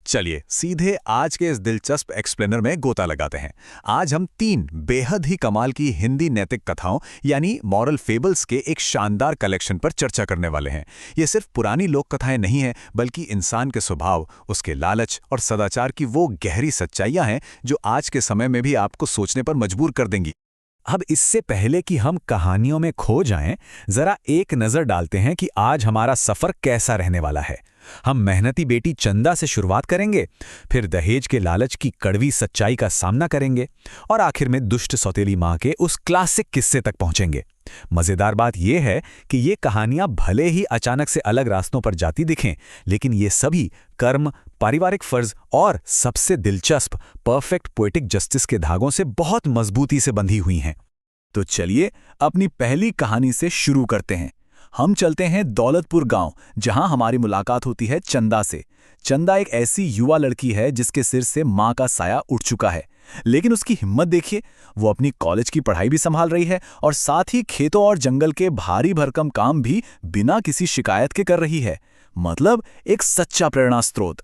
चलिए सीधे आज के इस दिलचस्प एक्सप्लेनर में गोता लगाते हैं। आज हम 3 बेहद ही कमाल की हिंदी नैतिक कथाओं यानी मॉरल फेबल्स के एक शानदार कलेक्शन पर चर्चा करने वाले हैं। ये सिर्फ पुरानी लोक कथाएं नहीं हैं, बल्कि इंसान के स्वभाव, उसके लालच और सदाचार की वो गहरी सच्चाइयां हैं जो आज के समय में भी आपको सोचने पर मजबूर कर देंगी। अब इससे पहले कि हम कहानियों में खो जाएं, जरा एक नजर डालते हैं कि आज हमारा सफर कैसा रहने वाला है। हम मेहनती बेटी चंदा से शुरुआत करेंगे, फिर दहेज के लालच की कड़वी सच्चाई का सामना करेंगे और आखिर में दुष्ट सौतेली मां के उस क्लासिक किस्से तक पहुंचेंगे। मजेदार बात यह है कि ये कहानियां भले ही अचानक से अलग रास्तों पर जाती दिखें, लेकिन ये सभी कर्म, पारिवारिक फर्ज और सबसे दिलचस्प परफेक्ट पोएटिक जस्टिस के धागों से बहुत मजबूती से बंधी हुई हैं। तो चलिए अपनी पहली कहानी से शुरू करते हैं। हम चलते हैं दौलतपुर गांव, जहां हमारी मुलाकात होती है चंदा से। चंदा एक ऐसी युवा लड़की है जिसके सिर से मां का साया उठ चुका है, लेकिन उसकी हिम्मत देखिए। वो अपनी कॉलेज की पढ़ाई भी संभाल रही है और साथ ही खेतों और जंगल के भारी भरकम काम भी बिना किसी शिकायत के कर रही है। मतलब एक सच्चा प्रेरणा स्रोत।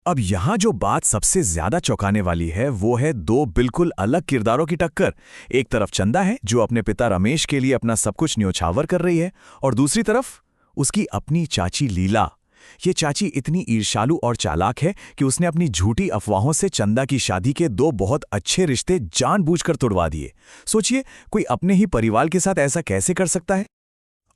अब यहाँ जो बात सबसे ज्यादा चौंकाने वाली है वो है 2 बिल्कुल अलग किरदारों की टक्कर। एक तरफ चंदा है जो अपने पिता रमेश के लिए अपना सब कुछ न्योछावर कर रही है, और दूसरी तरफ उसकी अपनी चाची लीला। ये चाची इतनी ईर्ष्यालु और चालाक है कि उसने अपनी झूठी अफवाहों से चंदा की शादी के 2 बहुत अच्छे रिश्ते जानबूझकर तोड़वा दिए। सोचिए, कोई अपने ही परिवार के साथ ऐसा कैसे कर सकता है?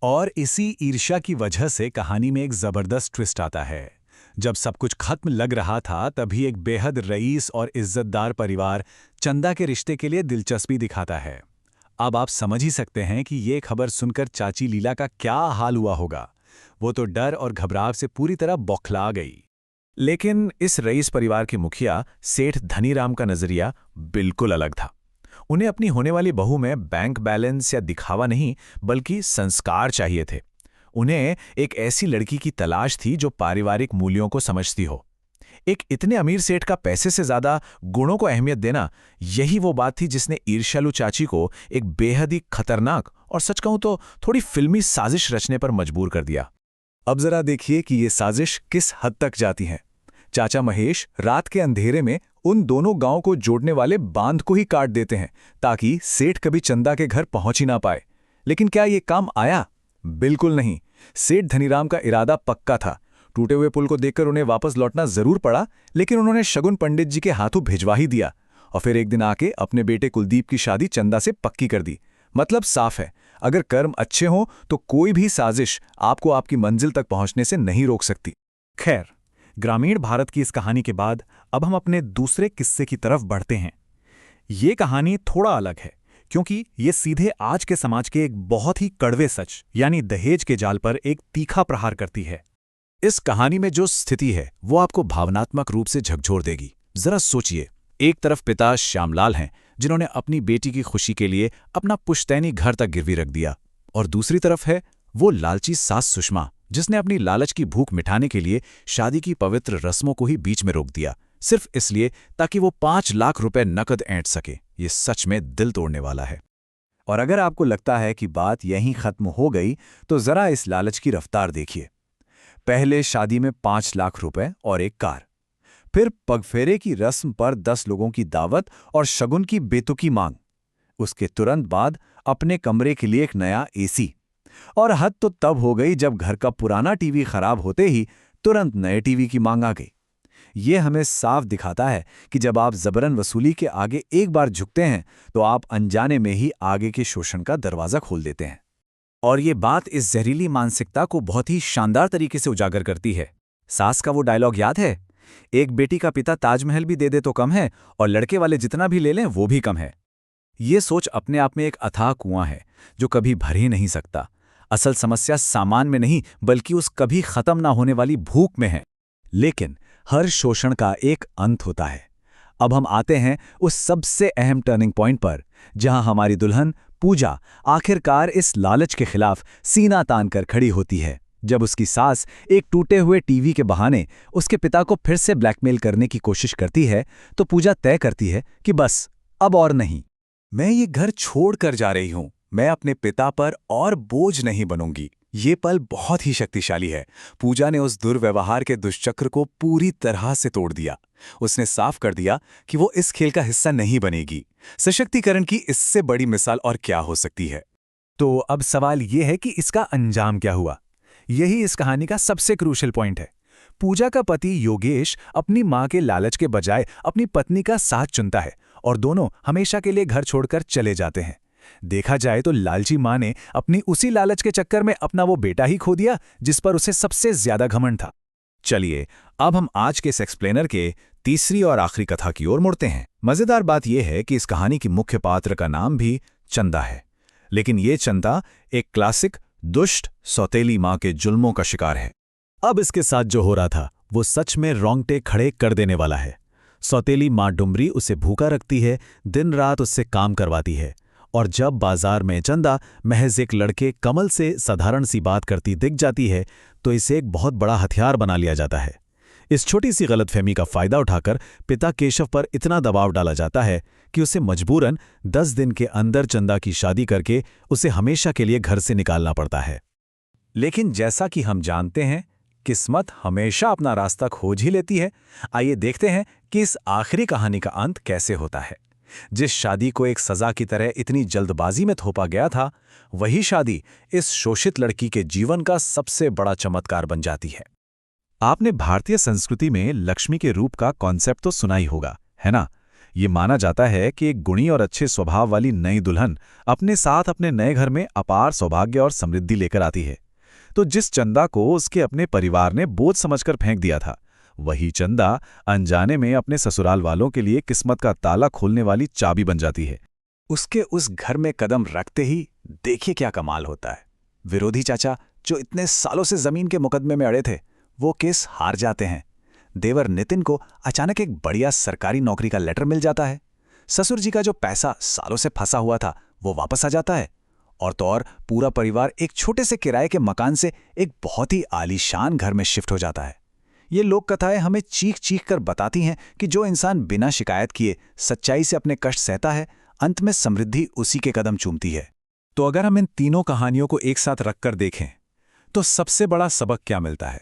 और इसी ईर्ष्या की वजह से कहानी में एक जबरदस्त ट्विस्ट आता है। जब सब कुछ खत्म लग रहा था, तभी एक बेहद रईस और इज्जतदार परिवार चंदा के रिश्ते के लिए दिलचस्पी दिखाता है। अब आप समझ ही सकते हैं कि ये खबर सुनकर चाची लीला का क्या हाल हुआ होगा। वो तो डर और घबराहट से पूरी तरह बौखला गई। लेकिन इस रईस परिवार के मुखिया सेठ धनीराम का नजरिया बिल्कुल अलग था। उन्हें अपनी होने वाली बहू में बैंक बैलेंस या दिखावा नहीं, बल्कि संस्कार चाहिए थे। उन्हें एक ऐसी लड़की की तलाश थी जो पारिवारिक मूल्यों को समझती हो। एक इतने अमीर सेठ का पैसे से ज्यादा गुणों को अहमियत देना, यही वो बात थी जिसने ईर्ष्यालु चाची को एक बेहद ही खतरनाक और सच कहूं तो थोड़ी फिल्मी साजिश रचने पर मजबूर कर दिया। अब जरा देखिए कि ये साजिश किस हद तक जाती है। चाचा महेश रात के अंधेरे में उन दोनों गांव को जोड़ने वाले बांध को ही काट देते हैं ताकि सेठ कभी चंदा के घर पहुंच ही ना पाए। लेकिन क्या ये काम आया? बिल्कुल नहीं। सेठ धनीराम का इरादा पक्का था। टूटे हुए पुल को देखकर उन्हें वापस लौटना जरूर पड़ा, लेकिन उन्होंने शगुन पंडित जी के हाथों भिजवा ही दिया और फिर एक दिन आके अपने बेटे कुलदीप की शादी चंदा से पक्की कर दी। मतलब साफ है, अगर कर्म अच्छे हों तो कोई भी साजिश आपको आपकी मंजिल तक पहुंचने से नहीं रोक सकती। खैर, ग्रामीण भारत की इस कहानी के बाद अब हम अपने दूसरे किस्से की तरफ बढ़ते हैं। ये कहानी थोड़ा अलग है, क्योंकि ये सीधे आज के समाज के एक बहुत ही कड़वे सच यानी दहेज के जाल पर एक तीखा प्रहार करती है। इस कहानी में जो स्थिति है वो आपको भावनात्मक रूप से झकझोर देगी। जरा सोचिए, एक तरफ पिता श्यामलाल हैं जिन्होंने अपनी बेटी की खुशी के लिए अपना पुश्तैनी घर तक गिरवी रख दिया, और दूसरी तरफ है वो लालची सास सुषमा जिसने अपनी लालच की भूख मिटाने के लिए शादी की पवित्र रस्मों को ही बीच में रोक दिया, सिर्फ इसलिए ताकि वो 5 लाख रुपए नकद ऐंठ सके। ये सच में दिल तोड़ने वाला है। और अगर आपको लगता है कि बात यहीं खत्म हो गई, तो जरा इस लालच की रफ्तार देखिए। पहले शादी में 5 लाख रुपए और एक कार, फिर पगफेरे की रस्म पर 10 लोगों की दावत और शगुन की बेतुकी मांग, उसके तुरंत बाद अपने कमरे के लिए एक नया एसी, और हद तो तब हो गई जब घर का पुराना टीवी खराब होते ही तुरंत नए टीवी की मांग आ गई। ये हमें साफ दिखाता है कि जब आप जबरन वसूली के आगे एक बार झुकते हैं तो आप अनजाने में ही आगे के शोषण का दरवाजा खोल देते हैं। और ये बात इस जहरीली मानसिकता को बहुत ही शानदार तरीके से उजागर करती है। सास का वो डायलॉग याद है, एक बेटी का पिता ताजमहल भी दे दे तो कम है और लड़के वाले जितना भी ले लें वो भी कम है। ये सोच अपने आप में एक अथाह कुआं है जो कभी भर ही नहीं सकता। असल समस्या सामान में नहीं, बल्कि उस कभी खत्म ना होने वाली भूख में है। लेकिन हर शोषण का एक अंत होता है। अब हम आते हैं उस सबसे अहम टर्निंग पॉइंट पर, जहां हमारी दुल्हन पूजा आखिरकार इस लालच के खिलाफ सीना तान कर खड़ी होती है। जब उसकी सास एक टूटे हुए टीवी के बहाने उसके पिता को फिर से ब्लैकमेल करने की कोशिश करती है, तो पूजा तय करती है कि बस अब और नहीं, मैं ये घर छोड़ कर जा रही हूं। मैं अपने पिता पर और बोझ नहीं बनूंगी। ये पल बहुत ही शक्तिशाली है। पूजा ने उस दुर्व्यवहार के दुष्चक्र को पूरी तरह से तोड़ दिया। उसने साफ कर दिया कि वो इस खेल का हिस्सा नहीं बनेगी। सशक्तिकरण की इससे बड़ी मिसाल और क्या हो सकती है। तो अब सवाल ये है कि इसका अंजाम क्या हुआ। यही इस कहानी का सबसे क्रूशियल पॉइंट है। पूजा का पति योगेश अपनी मां के लालच के बजाय अपनी पत्नी का साथ चुनता है और दोनों हमेशा के लिए घर छोड़कर चले जाते हैं। देखा जाए तो लालची मां ने अपनी उसी लालच के चक्कर में अपना वो बेटा ही खो दिया जिस पर उसे सबसे ज्यादा घमंड था। चलिए अब हम आज के इस एक्सप्लेनर के तीसरी और आखिरी कथा की ओर मुड़ते हैं। मजेदार बात यह है कि इस कहानी की मुख्य पात्र का नाम भी चंदा है, लेकिन ये चंदा एक क्लासिक दुष्ट सौतेली मां के जुल्मों का शिकार है। अब इसके साथ जो हो रहा था वो सच में रोंगटे खड़े कर देने वाला है। सौतेली मां डुमरी उसे भूखा रखती है, दिन रात उससे काम करवाती है, और जब बाजार में चंदा महज एक लड़के कमल से साधारण सी बात करती दिख जाती है तो इसे एक बहुत बड़ा हथियार बना लिया जाता है। इस छोटी सी गलतफहमी का फायदा उठाकर पिता केशव पर इतना दबाव डाला जाता है कि उसे मजबूरन 10 दिन के अंदर चंदा की शादी करके उसे हमेशा के लिए घर से निकालना पड़ता है। लेकिन जैसा कि हम जानते हैं, किस्मत हमेशा अपना रास्ता खोज ही लेती है। आइए देखते हैं कि इस आखिरी कहानी का अंत कैसे होता है। जिस शादी को एक सजा की तरह इतनी जल्दबाजी में थोपा गया था, वही शादी इस शोषित लड़की के जीवन का सबसे बड़ा चमत्कार बन जाती है। आपने भारतीय संस्कृति में लक्ष्मी के रूप का कॉन्सेप्ट तो सुना ही होगा, है ना? ये माना जाता है कि एक गुणी और अच्छे स्वभाव वाली नई दुल्हन अपने साथ अपने नए घर में अपार सौभाग्य और समृद्धि लेकर आती है। तो जिस चंदा को उसके अपने परिवार ने बोझ समझकर फेंक दिया था, वही चंदा अनजाने में अपने ससुराल वालों के लिए किस्मत का ताला खोलने वाली चाबी बन जाती है। उसके उस घर में कदम रखते ही देखिए क्या कमाल होता है। विरोधी चाचा जो इतने सालों से जमीन के मुकदमे में अड़े थे, वो केस हार जाते हैं। देवर नितिन को अचानक एक बढ़िया सरकारी नौकरी का लेटर मिल जाता है। ससुर जी का जो पैसा सालों से फंसा हुआ था वो वापस आ जाता है। और तो और पूरा परिवार एक छोटे से किराए के मकान से एक बहुत ही आलीशान घर में शिफ्ट हो जाता है। ये लोक कथाएं हमें चीख चीख कर बताती हैं कि जो इंसान बिना शिकायत किए सच्चाई से अपने कष्ट सहता है, अंत में समृद्धि उसी के कदम चूमती है। तो अगर हम इन तीनों कहानियों को एक साथ रखकर देखें तो सबसे बड़ा सबक क्या मिलता है?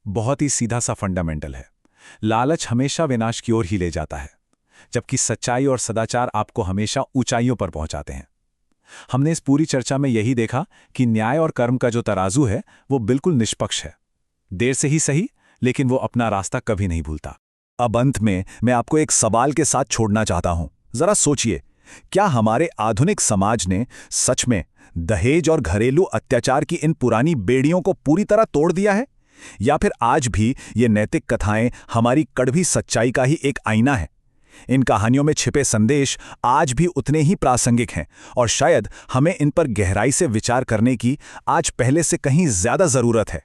बहुत ही सीधा सा फंडामेंटल है। लालच हमेशा विनाश की ओर ही ले जाता है, जबकि सच्चाई और सदाचार आपको हमेशा ऊंचाइयों पर पहुंचाते हैं। हमने इस पूरी चर्चा में यही देखा कि न्याय और कर्म का जो तराजू है वो बिल्कुल निष्पक्ष है। देर से ही सही, लेकिन वो अपना रास्ता कभी नहीं भूलता। अब अंत में मैं आपको एक सवाल के साथ छोड़ना चाहता हूं। जरा सोचिए, क्या हमारे आधुनिक समाज ने सच में दहेज और घरेलू अत्याचार की इन पुरानी बेड़ियों को पूरी तरह तोड़ दिया है, या फिर आज भी ये नैतिक कथाएं हमारी कड़वी सच्चाई का ही एक आईना है? इन कहानियों में छिपे संदेश आज भी उतने ही प्रासंगिक हैं और शायद हमें इन पर गहराई से विचार करने की आज पहले से कहीं ज्यादा जरूरत है।